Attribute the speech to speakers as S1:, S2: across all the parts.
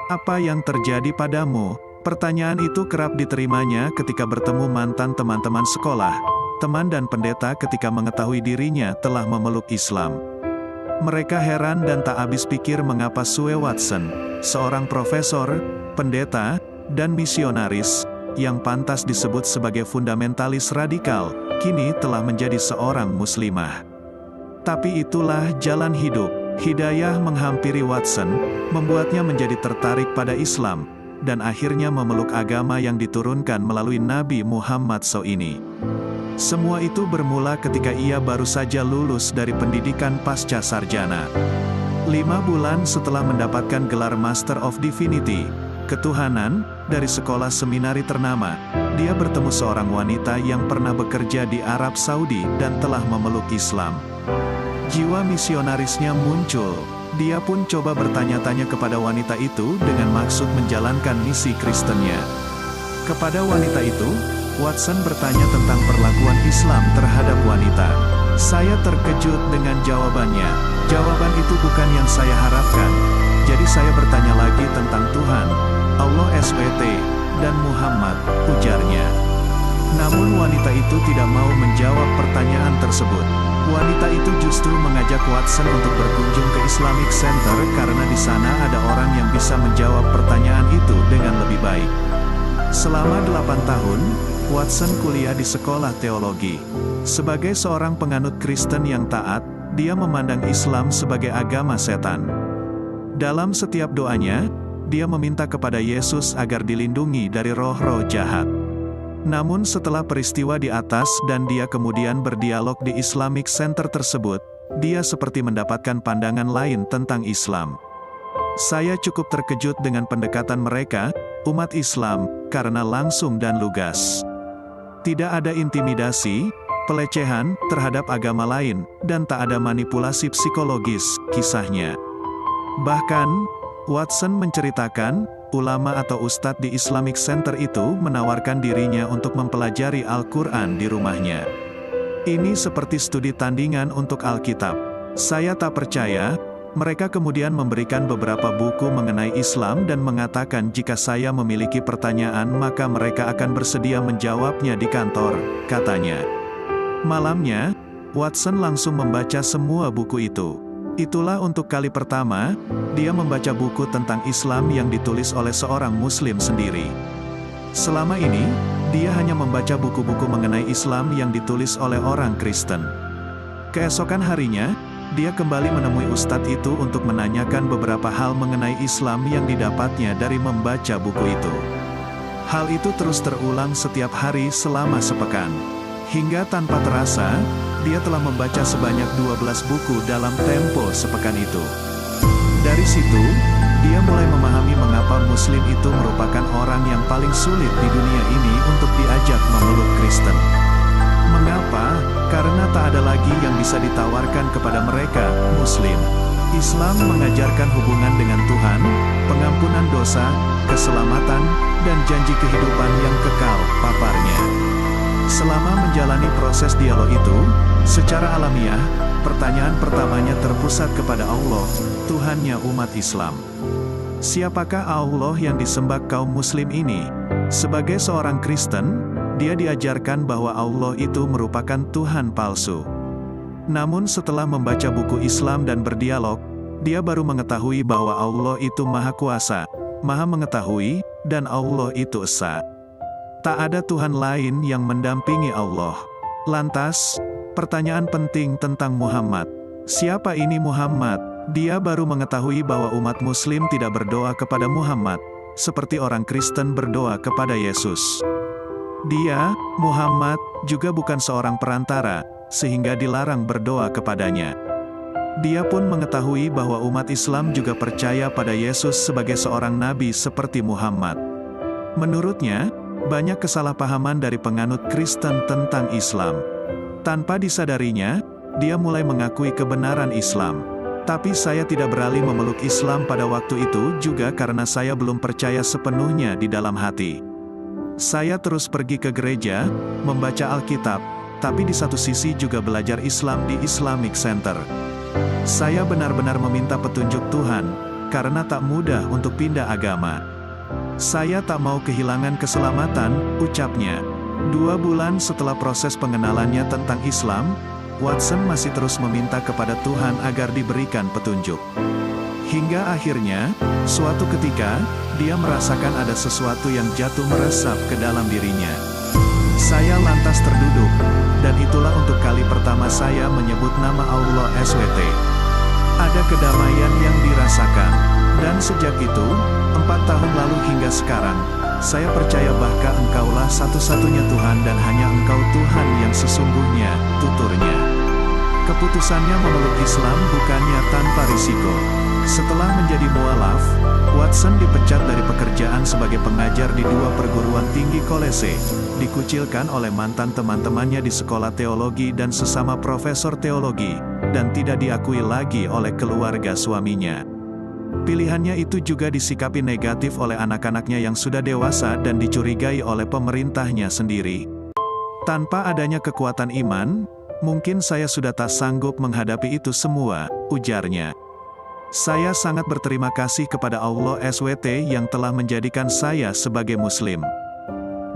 S1: "Apa yang terjadi padamu?" Pertanyaan itu kerap diterimanya ketika bertemu mantan teman-teman sekolah, teman dan pendeta ketika mengetahui dirinya telah memeluk Islam. Mereka heran dan tak habis pikir mengapa Sue Watson, seorang profesor, pendeta, dan misionaris, yang pantas disebut sebagai fundamentalis radikal, kini telah menjadi seorang muslimah. Tapi itulah jalan hidup. Hidayah menghampiri Watson, membuatnya menjadi tertarik pada Islam, dan akhirnya memeluk agama yang diturunkan melalui Nabi Muhammad SAW. Semua itu bermula ketika ia baru saja lulus dari pendidikan pasca sarjana. 5 bulan setelah mendapatkan gelar Master of Divinity, ketuhanan, dari sekolah seminari ternama, dia bertemu seorang wanita yang pernah bekerja di Arab Saudi dan telah memeluk Islam. Jiwa misionarisnya muncul. Dia pun coba bertanya-tanya kepada wanita itu dengan maksud menjalankan misi Kristennya. Kepada wanita itu, Watson bertanya tentang perlakuan Islam terhadap wanita. Saya terkejut dengan jawabannya. Jawaban itu bukan yang saya harapkan. Jadi saya bertanya lagi tentang Tuhan, Allah SWT, dan Muhammad, ujarnya. Namun wanita itu tidak mau menjawab pertanyaan tersebut. Wanita itu justru mengajak Watson untuk berkunjung ke Islamic Center karena di sana ada orang yang bisa menjawab pertanyaan itu dengan lebih baik. Selama 8 tahun, Watson kuliah di sekolah teologi. Sebagai seorang penganut Kristen yang taat, dia memandang Islam sebagai agama setan. Dalam setiap doanya, dia meminta kepada Yesus agar dilindungi dari roh-roh jahat. Namun setelah peristiwa di atas dan dia kemudian berdialog di Islamic Center tersebut, dia seperti mendapatkan pandangan lain tentang Islam. Saya cukup terkejut dengan pendekatan mereka, umat Islam, karena langsung dan lugas. Tidak ada intimidasi, pelecehan terhadap agama lain, dan tak ada manipulasi psikologis, kisahnya. Bahkan, Watson menceritakan, ulama atau ustadz di Islamic Center itu menawarkan dirinya untuk mempelajari Al-Quran di rumahnya. Ini seperti studi tandingan untuk Alkitab. Saya tak percaya. Mereka kemudian memberikan beberapa buku mengenai Islam dan mengatakan jika saya memiliki pertanyaan maka mereka akan bersedia menjawabnya di kantor, katanya. Malamnya, Watson langsung membaca semua buku itu. Itulah untuk kali pertama, dia membaca buku tentang Islam yang ditulis oleh seorang Muslim sendiri. Selama ini, dia hanya membaca buku-buku mengenai Islam yang ditulis oleh orang Kristen. Keesokan harinya, dia kembali menemui ustadz itu untuk menanyakan beberapa hal mengenai Islam yang didapatnya dari membaca buku itu. Hal itu terus terulang setiap hari selama sepekan. Hingga tanpa terasa, dia telah membaca sebanyak 12 buku dalam tempo sepekan itu. Dari situ, dia mulai memahami mengapa Muslim itu merupakan orang yang paling sulit di dunia ini untuk diajak memeluk Kristen. Mengapa? Karena tak ada lagi yang bisa ditawarkan kepada mereka, Muslim. Islam mengajarkan hubungan dengan Tuhan, pengampunan dosa, keselamatan, dan janji kehidupan yang kekal, paparnya. Selama menjalani proses dialog itu, secara alamiah, pertanyaan pertamanya terpusat kepada Allah, Tuhannya umat Islam. Siapakah Allah yang disembah kaum Muslim ini? Sebagai seorang Kristen, dia diajarkan bahwa Allah itu merupakan Tuhan palsu. Namun setelah membaca buku Islam dan berdialog, dia baru mengetahui bahwa Allah itu Maha Kuasa, Maha Mengetahui, dan Allah itu Esa. Tak ada Tuhan lain yang mendampingi Allah. Lantas, pertanyaan penting tentang Muhammad. Siapa ini Muhammad? Dia baru mengetahui bahwa umat Muslim tidak berdoa kepada Muhammad, seperti orang Kristen berdoa kepada Yesus. Dia, Muhammad, juga bukan seorang perantara, sehingga dilarang berdoa kepadanya. Dia pun mengetahui bahwa umat Islam juga percaya pada Yesus sebagai seorang nabi seperti Muhammad. Menurutnya, banyak kesalahpahaman dari penganut Kristen tentang Islam. Tanpa disadarinya, dia mulai mengakui kebenaran Islam. Tapi saya tidak beralih memeluk Islam pada waktu itu juga karena saya belum percaya sepenuhnya di dalam hati. Saya terus pergi ke gereja, membaca Alkitab, tapi di satu sisi juga belajar Islam di Islamic Center. Saya benar-benar meminta petunjuk Tuhan, karena tak mudah untuk pindah agama. Saya tak mau kehilangan keselamatan, ucapnya. 2 bulan setelah proses pengenalannya tentang Islam, Watson masih terus meminta kepada Tuhan agar diberikan petunjuk. Hingga akhirnya, suatu ketika, dia merasakan ada sesuatu yang jatuh meresap ke dalam dirinya. Saya lantas terduduk, dan itulah untuk kali pertama saya menyebut nama Allah SWT. Ada kedamaian yang dirasakan, dan sejak itu, 4 tahun lalu hingga sekarang, saya percaya bahwa Engkaulah satu-satunya Tuhan dan hanya Engkau Tuhan yang sesungguhnya, tuturnya. Keputusannya memeluk Islam bukannya tanpa risiko. Setelah menjadi mualaf, Watson dipecat dari pekerjaan sebagai pengajar di 2 perguruan tinggi kolese, dikucilkan oleh mantan teman-temannya di sekolah teologi dan sesama profesor teologi, dan tidak diakui lagi oleh keluarga suaminya. Pilihannya itu juga disikapi negatif oleh anak-anaknya yang sudah dewasa dan dicurigai oleh pemerintahnya sendiri. Tanpa adanya kekuatan iman, mungkin saya sudah tak sanggup menghadapi itu semua, ujarnya. Saya sangat berterima kasih kepada Allah SWT yang telah menjadikan saya sebagai Muslim.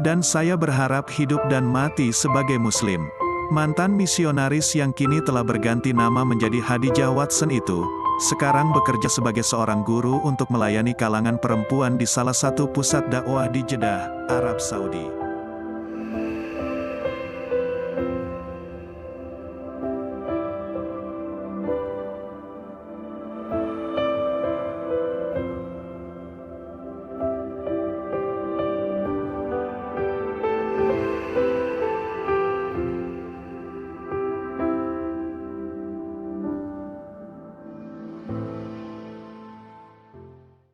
S1: Dan saya berharap hidup dan mati sebagai Muslim. Mantan misionaris yang kini telah berganti nama menjadi Hadijah Watson itu, sekarang bekerja sebagai seorang guru untuk melayani kalangan perempuan di salah satu pusat dakwah di Jeddah, Arab Saudi.